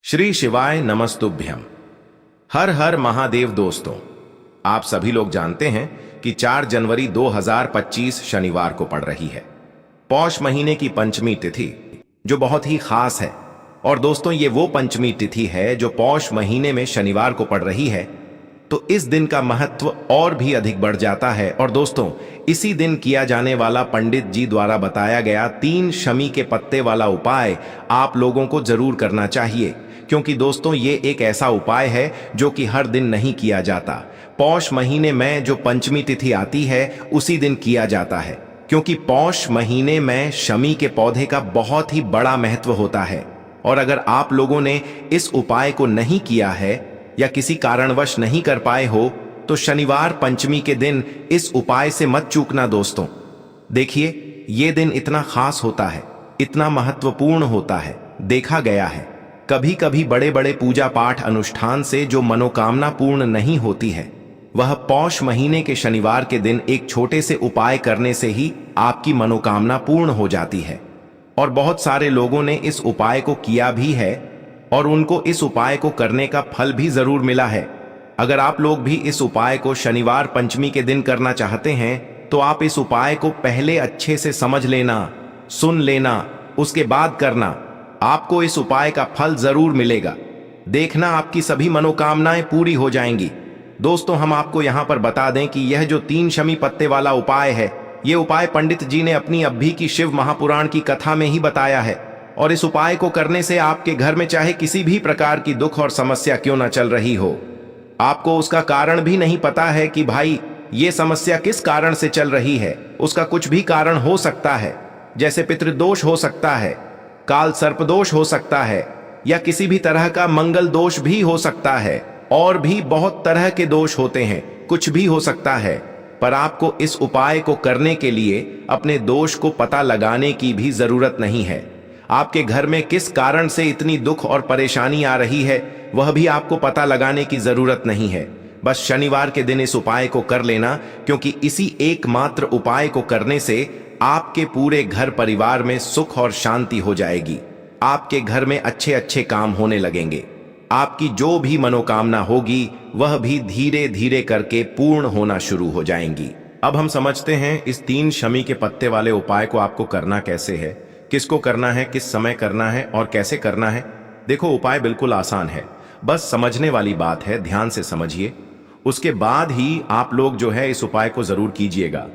श्री शिवाय नमस्तुभ्यम। हर हर महादेव। दोस्तों, आप सभी लोग जानते हैं कि 4 जनवरी 2025 शनिवार को पड़ रही है पौष महीने की पंचमी तिथि, जो बहुत ही खास है। और दोस्तों, ये वो पंचमी तिथि है जो पौष महीने में शनिवार को पड़ रही है, तो इस दिन का महत्व और भी अधिक बढ़ जाता है। और दोस्तों, इसी दिन किया जाने वाला पंडित जी द्वारा बताया गया 3 शमी के पत्ते वाला उपाय आप लोगों को जरूर करना चाहिए, क्योंकि दोस्तों ये एक ऐसा उपाय है जो कि हर दिन नहीं किया जाता। पौष महीने में जो पंचमी तिथि आती है उसी दिन किया जाता है, क्योंकि पौष महीने में शमी के पौधे का बहुत ही बड़ा महत्व होता है। और अगर आप लोगों ने इस उपाय को नहीं किया है या किसी कारणवश नहीं कर पाए हो, तो शनिवार पंचमी के दिन इस उपाय से मत चूकना दोस्तों। देखिए, ये दिन इतना खास होता है, इतना महत्वपूर्ण होता है। देखा गया है कभी कभी बड़े बड़े पूजा पाठ अनुष्ठान से जो मनोकामना पूर्ण नहीं होती है, वह पौष महीने के शनिवार के दिन एक छोटे से उपाय करने से ही आपकी मनोकामना पूर्ण हो जाती है। और बहुत सारे लोगों ने इस उपाय को किया भी है और उनको इस उपाय को करने का फल भी जरूर मिला है। अगर आप लोग भी इस उपाय को शनिवार पंचमी के दिन करना चाहते हैं, तो आप इस उपाय को पहले अच्छे से समझ लेना, सुन लेना, उसके बाद करना। आपको इस उपाय का फल जरूर मिलेगा। देखना, आपकी सभी मनोकामनाएं पूरी हो जाएंगी। दोस्तों, हम आपको यहां पर बता दें कि यह जो 3 शमी पत्ते वाला उपाय है, यह उपाय पंडित जी ने अपनी अभी की शिव महापुराण की कथा में ही बताया है। और इस उपाय को करने से आपके घर में चाहे किसी भी प्रकार की दुख और समस्या क्यों न चल रही हो, आपको उसका कारण भी नहीं पता है कि भाई ये समस्या किस कारण से चल रही है, उसका कुछ भी कारण हो सकता है। जैसे पितृदोष हो सकता है, काल सर्पदोष हो सकता है, या किसी भी तरह का मंगल दोष भी हो सकता है, और भी बहुत तरह के दोष होते हैं, कुछ भी हो सकता है। पर आपको इस उपाय को करने के लिए अपने दोष को पता लगाने की भी जरूरत नहीं है। आपके घर में किस कारण से इतनी दुख और परेशानी आ रही है, वह भी आपको पता लगाने की जरूरत नहीं है। बस शनिवार के दिन इस उपाय को कर लेना, क्योंकि इसी एकमात्र उपाय को करने से आपके पूरे घर परिवार में सुख और शांति हो जाएगी। आपके घर में अच्छे अच्छे काम होने लगेंगे। आपकी जो भी मनोकामना होगी वह भी धीरे धीरे करके पूर्ण होना शुरू हो जाएंगी। अब हम समझते हैं इस 3 शमी के पत्ते वाले उपाय को आपको करना कैसे है, किसको करना है, किस समय करना है और कैसे करना है। देखो, उपाय बिल्कुल आसान है, बस समझने वाली बात है। ध्यान से समझिए, उसके बाद ही आप लोग जो है इस उपाय को जरूर कीजिएगा।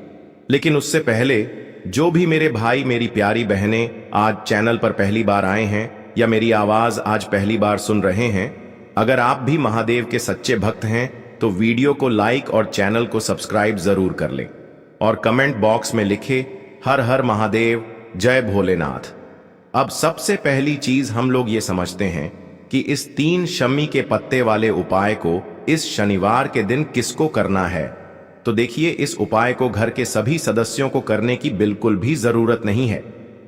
लेकिन उससे पहले जो भी मेरे भाई मेरी प्यारी बहनें आज चैनल पर पहली बार आए हैं या मेरी आवाज आज पहली बार सुन रहे हैं, अगर आप भी महादेव के सच्चे भक्त हैं तो वीडियो को लाइक और चैनल को सब्सक्राइब जरूर कर लें और कमेंट बॉक्स में लिखे हर हर महादेव, जय भोलेनाथ। अब सबसे पहली चीज हम लोग ये समझते हैं कि इस 3 शमी के पत्ते वाले उपाय को इस शनिवार के दिन किसको करना है। तो देखिए, इस उपाय को घर के सभी सदस्यों को करने की बिल्कुल भी जरूरत नहीं है।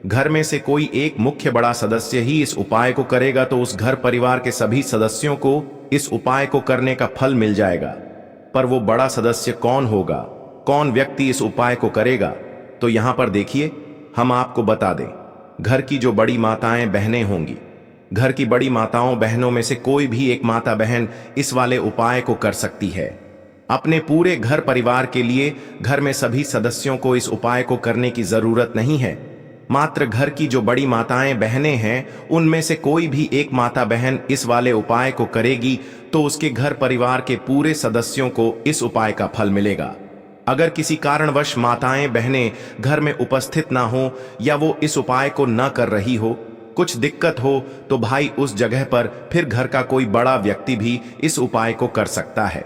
घर में से कोई एक मुख्य बड़ा सदस्य ही इस उपाय को करेगा तो उस घर परिवार के सभी सदस्यों को इस उपाय को करने का फल मिल जाएगा। पर वो बड़ा सदस्य कौन होगा, कौन व्यक्ति इस उपाय को करेगा, तो यहां पर देखिए, हम आपको बता दें, घर की जो बड़ी माताएं बहनें होंगी, घर की बड़ी माताओं बहनों में से कोई भी एक माता बहन इस वाले उपाय को कर सकती है। अपने पूरे घर परिवार के लिए घर में सभी सदस्यों को इस उपाय को करने की जरूरत नहीं है। मात्र घर की जो बड़ी माताएं बहनें हैं, उनमें से कोई भी एक माता बहन इस वाले उपाय को करेगी तो उसके घर परिवार के पूरे सदस्यों को इस उपाय का फल मिलेगा। अगर किसी कारणवश माताएं बहनें घर में उपस्थित ना हो या वो इस उपाय को न कर रही हो, कुछ दिक्कत हो, तो भाई उस जगह पर फिर घर का कोई बड़ा व्यक्ति भी इस उपाय को कर सकता है।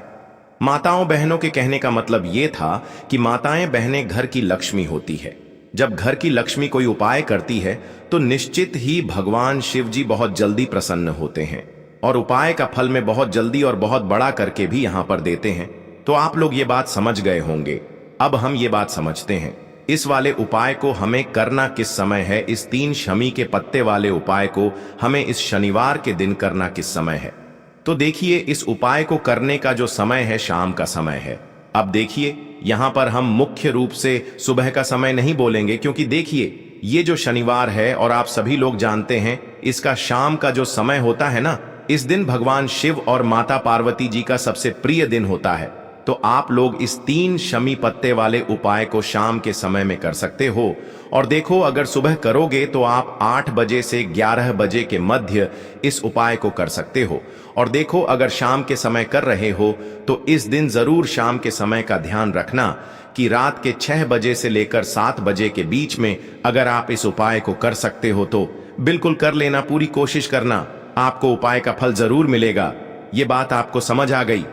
माताओं बहनों के कहने का मतलब ये था कि माताएं बहनें घर की लक्ष्मी होती है। जब घर की लक्ष्मी कोई उपाय करती है तो निश्चित ही भगवान शिव जी बहुत जल्दी प्रसन्न होते हैं और उपाय का फल में बहुत जल्दी और बहुत बड़ा करके भी यहां पर देते हैं। तो आप लोग ये बात समझ गए होंगे। अब हम ये बात समझते हैं इस वाले उपाय को हमें करना किस समय है। इस 3 शमी के पत्ते वाले उपाय को हमें इस शनिवार के दिन करना किस समय है। तो देखिए, इस उपाय को करने का जो समय है शाम का समय है। अब देखिए, यहां पर हम मुख्य रूप से सुबह का समय नहीं बोलेंगे, क्योंकि देखिए ये जो शनिवार है और आप सभी लोग जानते हैं इसका शाम का जो समय होता है ना, इस दिन भगवान शिव और माता पार्वती जी का सबसे प्रिय दिन होता है। तो आप लोग इस 3 शमी पत्ते वाले उपाय को शाम के समय में कर सकते हो। और देखो, अगर सुबह करोगे तो आप 8 बजे से 11 बजे के मध्य इस उपाय को कर सकते हो। और देखो, अगर शाम के समय कर रहे हो तो इस दिन जरूर शाम के समय का ध्यान रखना कि रात के 6 बजे से लेकर 7 बजे के बीच में अगर आप इस उपाय को कर सकते हो तो बिल्कुल कर लेना, पूरी कोशिश करना, आपको उपाय का फल जरूर मिलेगा। ये बात आपको समझ आ गई।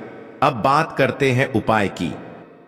अब बात करते हैं उपाय की।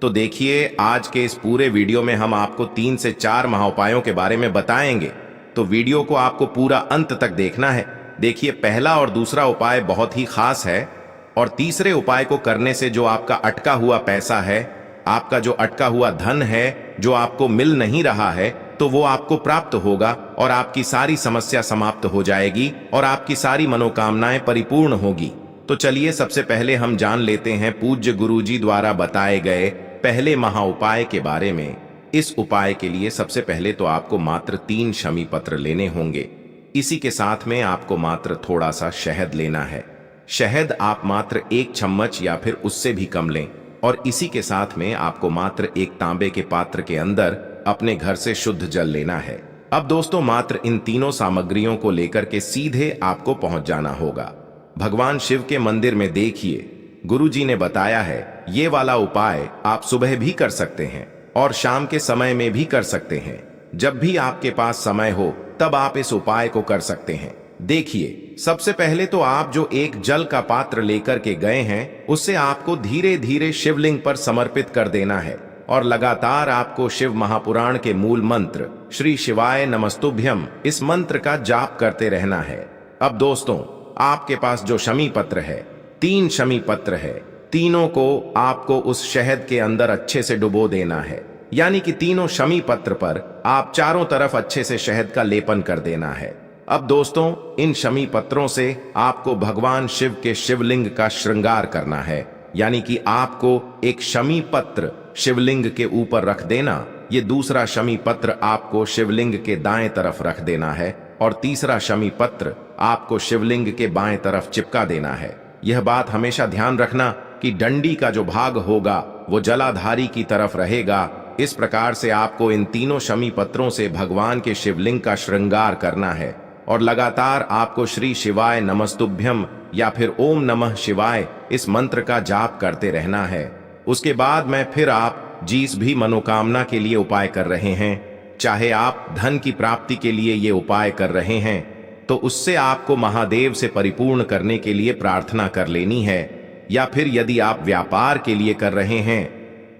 तो देखिए, आज के इस पूरे वीडियो में हम आपको 3 से 4 महाउपायों के बारे में बताएंगे, तो वीडियो को आपको पूरा अंत तक देखना है। देखिए, पहला और दूसरा उपाय बहुत ही खास है और तीसरे उपाय को करने से जो आपका अटका हुआ पैसा है, आपका जो अटका हुआ धन है, जो आपको मिल नहीं रहा है, तो वो आपको प्राप्त होगा और आपकी सारी समस्या समाप्त हो जाएगी और आपकी सारी मनोकामनाएं परिपूर्ण होगी। तो चलिए, सबसे पहले हम जान लेते हैं पूज्य गुरुजी द्वारा बताए गए पहले महाउपाय के बारे में। इस उपाय के लिए सबसे पहले तो आपको मात्र 3 शमी पत्र लेने होंगे। इसी के साथ में आपको मात्र थोड़ा सा शहद लेना है। शहद आप मात्र 1 चम्मच या फिर उससे भी कम लें। और इसी के साथ में आपको मात्र एक तांबे के पात्र के अंदर अपने घर से शुद्ध जल लेना है। अब दोस्तों, मात्र इन तीनों सामग्रियों को लेकर के सीधे आपको पहुंच जाना होगा भगवान शिव के मंदिर में। देखिए, गुरुजी ने बताया है ये वाला उपाय आप सुबह भी कर सकते हैं और शाम के समय में भी कर सकते हैं। जब भी आपके पास समय हो तब आप इस उपाय को कर सकते हैं। देखिए, सबसे पहले तो आप जो एक जल का पात्र लेकर के गए हैं उससे आपको धीरे धीरे शिवलिंग पर समर्पित कर देना है और लगातार आपको शिव महापुराण के मूल मंत्र श्री शिवाय नमस्तुभ्यम, इस मंत्र का जाप करते रहना है। अब दोस्तों, आपके पास जो शमी पत्र है, 3 शमी पत्र है, तीनों को आपको उस शहद के अंदर अच्छे से डुबो देना है। यानी कि तीनों शमी पत्र पर आप चारों तरफ अच्छे से शहद का लेपन कर देना है। अब दोस्तों, इन शमी पत्रों से आपको भगवान शिव के शिवलिंग का श्रृंगार करना है। यानी कि आपको एक शमी पत्र शिवलिंग के ऊपर रख देना, ये दूसरा शमी पत्र आपको शिवलिंग के दाएं तरफ रख देना है और तीसरा शमी पत्र आपको शिवलिंग के बाएं तरफ चिपका देना है। यह बात हमेशा ध्यान रखना कि डंडी का जो भाग होगा वो जलाधारी की तरफ रहेगा। इस प्रकार से आपको इन तीनों शमी पत्रों से भगवान के शिवलिंग का श्रृंगार करना है और लगातार आपको श्री शिवाय नमस्तुभ्यम या फिर ओम नमः शिवाय इस मंत्र का जाप करते रहना है। उसके बाद में फिर आप जिस भी मनोकामना के लिए उपाय कर रहे हैं, चाहे आप धन की प्राप्ति के लिए ये उपाय कर रहे हैं, तो उससे आपको महादेव से परिपूर्ण करने के लिए प्रार्थना कर लेनी है। या फिर यदि आप व्यापार के लिए कर रहे हैं,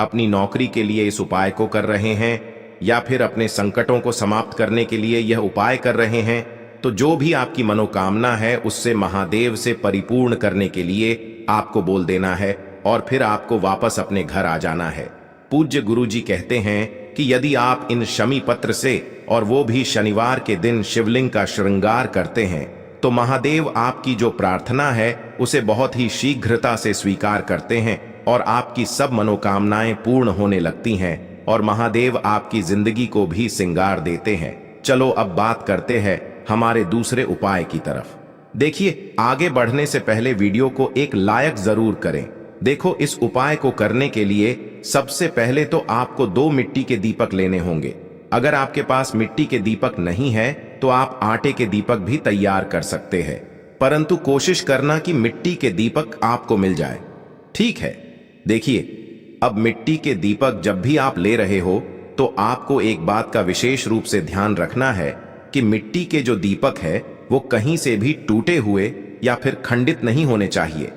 अपनी नौकरी के लिए इस उपाय को कर रहे हैं, या फिर अपने संकटों को समाप्त करने के लिए यह उपाय कर रहे हैं, तो जो भी आपकी मनोकामना है उससे महादेव से परिपूर्ण करने के लिए आपको बोल देना है और फिर आपको वापस अपने घर आ जाना है। पूज्य गुरुजी कहते हैं कि यदि आप इन शमी पत्र से और वो भी शनिवार के दिन शिवलिंग का श्रृंगार करते हैं तो महादेव आपकी जो प्रार्थना है उसे बहुत ही शीघ्रता से स्वीकार करते हैं और आपकी सब मनोकामनाएं पूर्ण होने लगती हैं और महादेव आपकी जिंदगी को भी सिंगार देते हैं। चलो अब बात करते हैं हमारे दूसरे उपाय की तरफ। देखिए, आगे बढ़ने से पहले वीडियो को एक लाइक जरूर करें। देखो, इस उपाय को करने के लिए सबसे पहले तो आपको 2 मिट्टी के दीपक लेने होंगे। अगर आपके पास मिट्टी के दीपक नहीं है तो आप आटे के दीपक भी तैयार कर सकते हैं, परंतु कोशिश करना कि मिट्टी के दीपक आपको मिल जाए। ठीक है। देखिए, अब मिट्टी के दीपक जब भी आप ले रहे हो तो आपको एक बात का विशेष रूप से ध्यान रखना है कि मिट्टी के जो दीपक है वो कहीं से भी टूटे हुए या फिर खंडित नहीं होने चाहिए।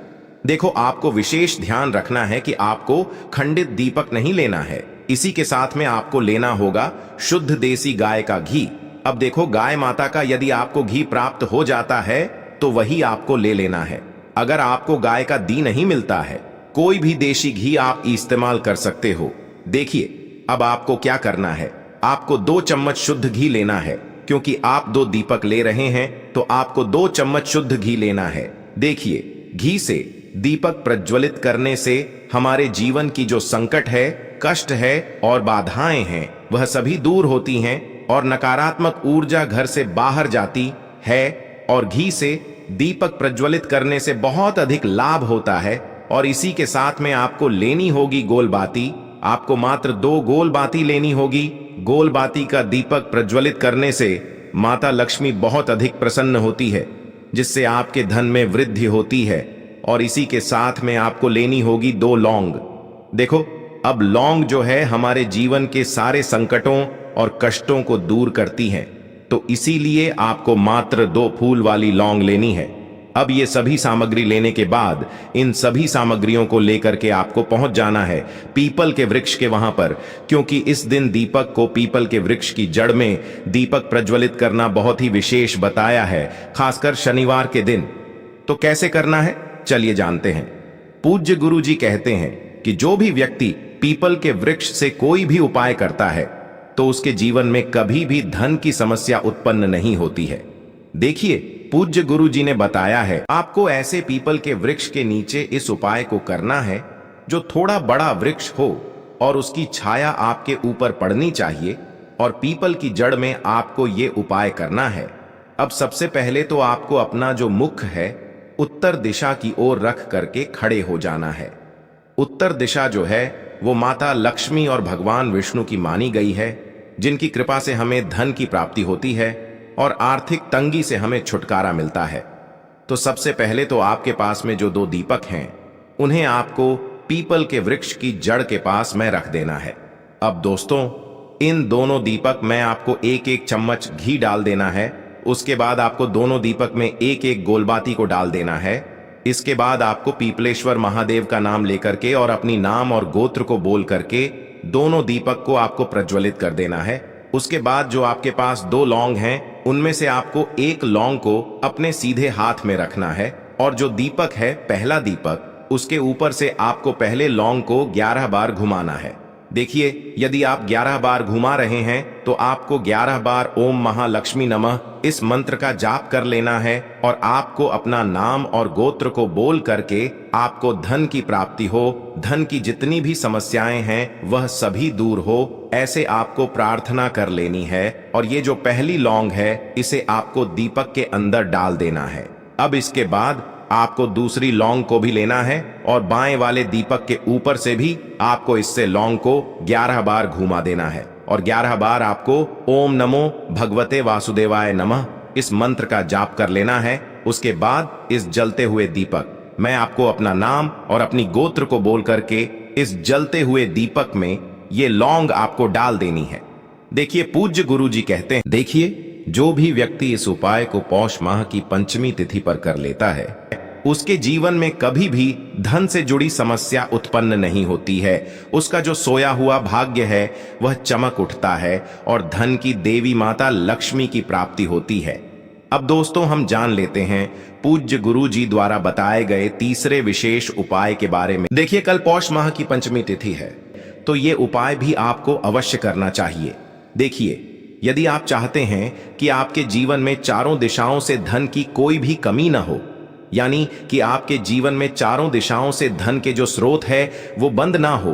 देखो, आपको विशेष ध्यान रखना है कि आपको खंडित दीपक नहीं लेना है। इसी के साथ में आपको लेना होगा शुद्ध देसी गाय का घी। अब देखो, गाय माता का यदि आपको घी प्राप्त हो जाता है तो वही आपको ले लेना है। अगर आपको गाय का घी नहीं मिलता है, कोई भी देशी घी आप इस्तेमाल कर सकते हो। देखिए, अब आपको क्या करना है, आपको 2 चम्मच शुद्ध घी लेना है। क्योंकि आप 2 दीपक ले रहे हैं तो आपको 2 चम्मच शुद्ध घी लेना है। देखिए, घी से दीपक प्रज्वलित करने से हमारे जीवन की जो संकट है, कष्ट है और बाधाएं हैं, वह सभी दूर होती हैं और नकारात्मक ऊर्जा घर से बाहर जाती है और घी से दीपक प्रज्वलित करने से बहुत अधिक लाभ होता है। और इसी के साथ में आपको लेनी होगी गोल बाती। आपको मात्र 2 गोल बाती लेनी होगी। गोल बाती का दीपक प्रज्वलित करने से माता लक्ष्मी बहुत अधिक प्रसन्न होती है, जिससे आपके धन में वृद्धि होती है। और इसी के साथ में आपको लेनी होगी 2 लौंग। देखो, अब लौंग जो है हमारे जीवन के सारे संकटों और कष्टों को दूर करती है, तो इसीलिए आपको मात्र 2 फूल वाली लौंग लेनी है। अब ये सभी सामग्री लेने के बाद इन सभी सामग्रियों को लेकर के आपको पहुंच जाना है पीपल के वृक्ष के वहां पर, क्योंकि इस दिन दीपक को पीपल के वृक्ष की जड़ में दीपक प्रज्वलित करना बहुत ही विशेष बताया है, खासकर शनिवार के दिन। तो कैसे करना है, चलिए जानते हैं। पूज्य गुरु जी कहते हैं कि जो भी व्यक्ति पीपल के वृक्ष से कोई भी उपाय करता है तो उसके जीवन में कभी भी धन की समस्या उत्पन्न नहीं होती है। देखिए, पूज्य गुरु जी ने बताया है आपको ऐसे पीपल के वृक्ष के नीचे इस उपाय को करना है जो थोड़ा बड़ा वृक्ष हो और उसकी छाया आपके ऊपर पड़नी चाहिए, और पीपल की जड़ में आपको ये उपाय करना है। अब सबसे पहले तो आपको अपना जो मुख है उत्तर दिशा की ओर रख करके खड़े हो जाना है। उत्तर दिशा जो है वो माता लक्ष्मी और भगवान विष्णु की मानी गई है, जिनकी कृपा से हमें धन की प्राप्ति होती है और आर्थिक तंगी से हमें छुटकारा मिलता है। तो सबसे पहले तो आपके पास में जो 2 दीपक हैं उन्हें आपको पीपल के वृक्ष की जड़ के पास में रख देना है। अब दोस्तों, इन दोनों दीपक में आपको 1-1 चम्मच घी डाल देना है। उसके बाद आपको दोनों दीपक में 1-1 गोलबाती को डाल देना है। इसके बाद आपको पीपलेश्वर महादेव का नाम लेकर के और अपनी नाम और गोत्र को बोल करके दोनों दीपक को आपको प्रज्वलित कर देना है। उसके बाद जो आपके पास 2 लौंग हैं उनमें से आपको 1 लौंग को अपने सीधे हाथ में रखना है, और जो दीपक है पहला दीपक, उसके ऊपर से आपको पहले लौंग को 11 बार घुमाना है। देखिए, यदि आप 11 बार घुमा रहे हैं तो आपको 11 बार ओम महालक्ष्मी नमः इस मंत्र का जाप कर लेना है, और आपको अपना नाम और गोत्र को बोल करके आपको धन की प्राप्ति हो, धन की जितनी भी समस्याएं हैं वह सभी दूर हो, ऐसे आपको प्रार्थना कर लेनी है। और ये जो पहली लौंग है इसे आपको दीपक के अंदर डाल देना है। अब इसके बाद आपको दूसरी लौंग को भी लेना है और बाएं वाले दीपक के ऊपर से भी आपको इससे लौंग को 11 बार घुमा देना है, और 11 बार आपको ओम नमो भगवते वासुदेवाय नमः इस मंत्र का जाप कर लेना है। उसके बाद इस जलते हुए दीपक मैं आपको अपना नाम और अपनी गोत्र को बोल करके इस जलते हुए दीपक में ये लौंग आपको डाल देनी है। देखिए, पूज्य गुरु जी कहते हैं, देखिए, जो भी व्यक्ति इस उपाय को पौष माह की पंचमी तिथि पर कर लेता है उसके जीवन में कभी भी धन से जुड़ी समस्या उत्पन्न नहीं होती है। उसका जो सोया हुआ भाग्य है वह चमक उठता है और धन की देवी माता लक्ष्मी की प्राप्ति होती है। अब दोस्तों, हम जान लेते हैं पूज्य गुरु जी द्वारा बताए गए तीसरे विशेष उपाय के बारे में। देखिए, कल पौष माह की पंचमी तिथि है, तो ये उपाय भी आपको अवश्य करना चाहिए। देखिए, यदि आप चाहते हैं कि आपके जीवन में चारों दिशाओं से धन की कोई भी कमी न हो, यानी कि आपके जीवन में चारों दिशाओं से धन के जो स्रोत है वो बंद ना हो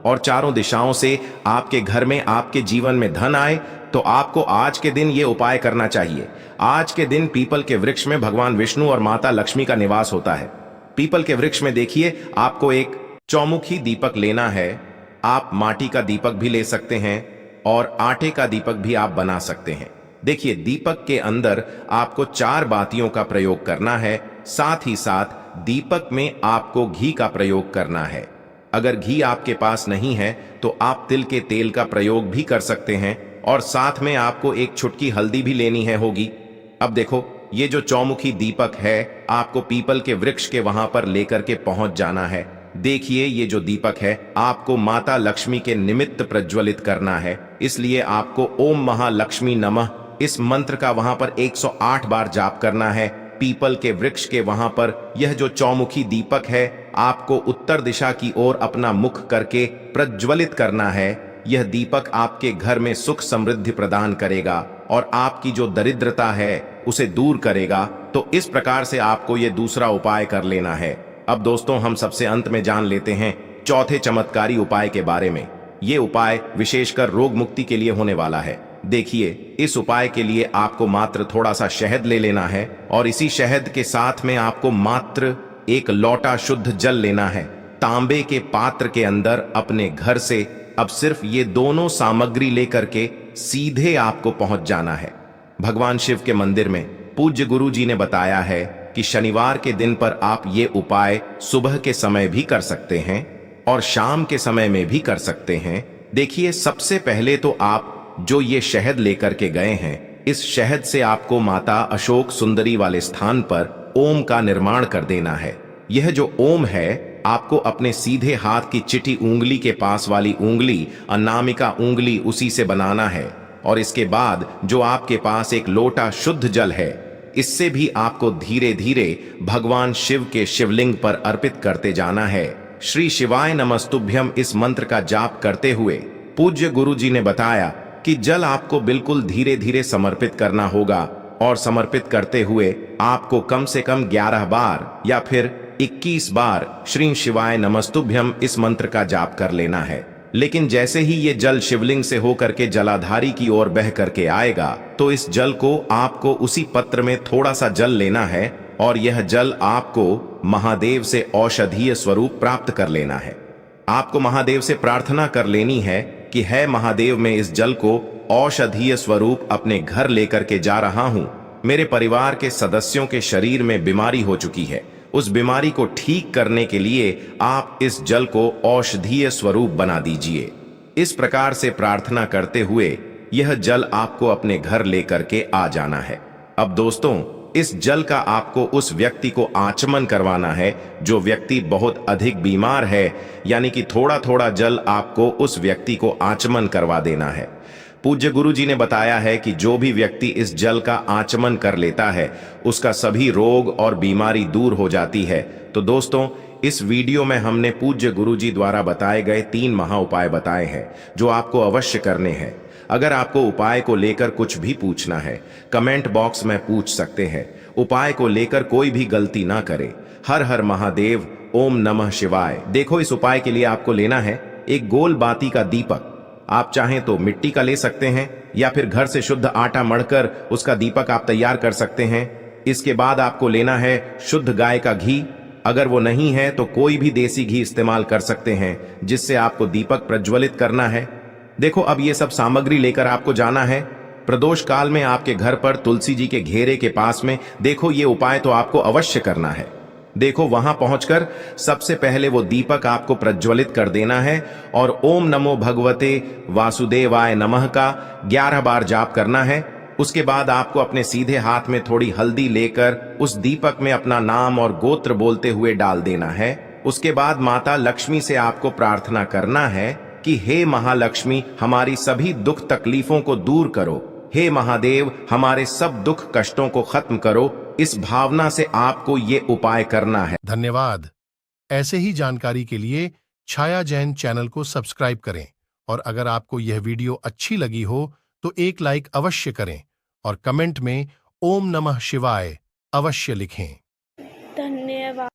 और चारों दिशाओं से आपके घर में, आपके जीवन में धन आए, तो आपको आज के दिन ये उपाय करना चाहिए। आज के दिन पीपल के वृक्ष में भगवान विष्णु और माता लक्ष्मी का निवास होता है। पीपल के वृक्ष में देखिए, आपको एक चौमुखी दीपक लेना है। आप माटी का दीपक भी ले सकते हैं और आटे का दीपक भी आप बना सकते हैं। देखिए, दीपक के अंदर आपको 4 बातियों का प्रयोग करना है। साथ ही साथ दीपक में आपको घी का प्रयोग करना है। अगर घी आपके पास नहीं है तो आप तिल के तेल का प्रयोग भी कर सकते हैं, और साथ में आपको एक चुटकी हल्दी भी लेनी है होगी। अब देखो, ये जो चौमुखी दीपक है आपको पीपल के वृक्ष के वहां पर लेकर के पहुंच जाना है। देखिए, ये जो दीपक है आपको माता लक्ष्मी के निमित्त प्रज्वलित करना है, इसलिए आपको ओम महालक्ष्मी नमः इस मंत्र का वहां पर 108 बार जाप करना है। पीपल के वृक्ष के वहां पर यह जो चौमुखी दीपक है आपको उत्तर दिशा की ओर अपना मुख करके प्रज्वलित करना है। यह दीपक आपके घर में सुख समृद्धि प्रदान करेगा और आपकी जो दरिद्रता है उसे दूर करेगा। तो इस प्रकार से आपको यह दूसरा उपाय कर लेना है। अब दोस्तों, हम सबसे अंत में जान लेते हैं चौथे चमत्कारी उपाय के बारे में। ये उपाय विशेषकर रोग मुक्ति के लिए होने वाला है। देखिए, इस उपाय के लिए आपको मात्र थोड़ा सा शहद ले लेना है और इसी शहद के साथ में आपको मात्र एक लोटा शुद्ध जल लेना है। तांबे के पात्र के अंदर अपने घर से अब सिर्फ ये दोनों सामग्री लेकर के सीधे आपको पहुंच जाना है। भगवान शिव के मंदिर में पूज्य गुरु जी ने बताया है कि शनिवार के दिन पर आप ये उपाय सुबह के समय भी कर सकते हैं और शाम के समय में भी कर सकते हैं। देखिए, सबसे पहले तो आप जो ये शहद लेकर के गए हैं, इस शहद से आपको माता अशोक सुंदरी वाले स्थान पर ओम का निर्माण कर देना है। यह जो ओम है, आपको अपने सीधे हाथ की चिटी उंगली के पास वाली उंगली, अनामिका उंगली, उसी से बनाना है। और इसके बाद जो आपके पास एक लोटा शुद्ध जल है, इससे भी आपको धीरे धीरे भगवान शिव के शिवलिंग पर अर्पित करते जाना है। श्री शिवाय नमस्तुभ्यम इस मंत्र का जाप करते हुए पूज्य गुरु जी ने बताया कि जल आपको बिल्कुल धीरे धीरे समर्पित करना होगा और समर्पित करते हुए आपको कम से कम 11 बार या फिर 21 बार श्री शिवाय नमस्तुभ्यम इस मंत्र का जाप कर लेना है। लेकिन जैसे ही ये जल शिवलिंग से होकर के जलाधारी की ओर बह करके आएगा, तो इस जल को आपको उसी पत्र में थोड़ा सा जल लेना है और यह जल आपको महादेव से औषधीय स्वरूप प्राप्त कर लेना है। आपको महादेव से प्रार्थना कर लेनी है कि है महादेव, मैं इस जल को औषधीय स्वरूप अपने घर लेकर के जा रहा हूं। मेरे परिवार के सदस्यों के शरीर में बीमारी हो चुकी है, उस बीमारी को ठीक करने के लिए आप इस जल को औषधीय स्वरूप बना दीजिए। इस प्रकार से प्रार्थना करते हुए यह जल आपको अपने घर लेकर के आ जाना है। अब दोस्तों, इस जल का आपको उस व्यक्ति को आचमन करवाना है जो व्यक्ति बहुत अधिक बीमार है, यानी कि थोड़ा थोड़ा जल आपको उस व्यक्ति को आचमन करवा देना है। पूज्य गुरु जी ने बताया है कि जो भी व्यक्ति इस जल का आचमन कर लेता है, उसका सभी रोग और बीमारी दूर हो जाती है। तो दोस्तों, इस वीडियो में हमने पूज्य गुरु जी द्वारा बताए गए 3 महा उपाय बताए हैं जो आपको अवश्य करने हैं। अगर आपको उपाय को लेकर कुछ भी पूछना है, कमेंट बॉक्स में पूछ सकते हैं। उपाय को लेकर कोई भी गलती ना करे। हर हर महादेव, ओम नमः शिवाय। देखो, इस उपाय के लिए आपको लेना है एक गोल बाती का दीपक। आप चाहें तो मिट्टी का ले सकते हैं या फिर घर से शुद्ध आटा मढ़कर उसका दीपक आप तैयार कर सकते हैं। इसके बाद आपको लेना है शुद्ध गाय का घी। अगर वो नहीं है तो कोई भी देसी घी इस्तेमाल कर सकते हैं, जिससे आपको दीपक प्रज्वलित करना है। देखो, अब ये सब सामग्री लेकर आपको जाना है प्रदोष काल में आपके घर पर तुलसी जी के घेरे के पास में। देखो, ये उपाय तो आपको अवश्य करना है। देखो, वहां पहुंचकर सबसे पहले वो दीपक आपको प्रज्वलित कर देना है और ओम नमो भगवते वासुदेवाय नमः का 11 बार जाप करना है। उसके बाद आपको अपने सीधे हाथ में थोड़ी हल्दी लेकर उस दीपक में अपना नाम और गोत्र बोलते हुए डाल देना है। उसके बाद माता लक्ष्मी से आपको प्रार्थना करना है कि हे महालक्ष्मी, हमारी सभी दुख तकलीफों को दूर करो। हे महादेव, हमारे सब दुख कष्टों को खत्म करो। इस भावना से आपको ये उपाय करना है। धन्यवाद। ऐसे ही जानकारी के लिए छाया जैन चैनल को सब्सक्राइब करें और अगर आपको यह वीडियो अच्छी लगी हो तो एक लाइक अवश्य करें और कमेंट में ओम नमः शिवाय अवश्य लिखें।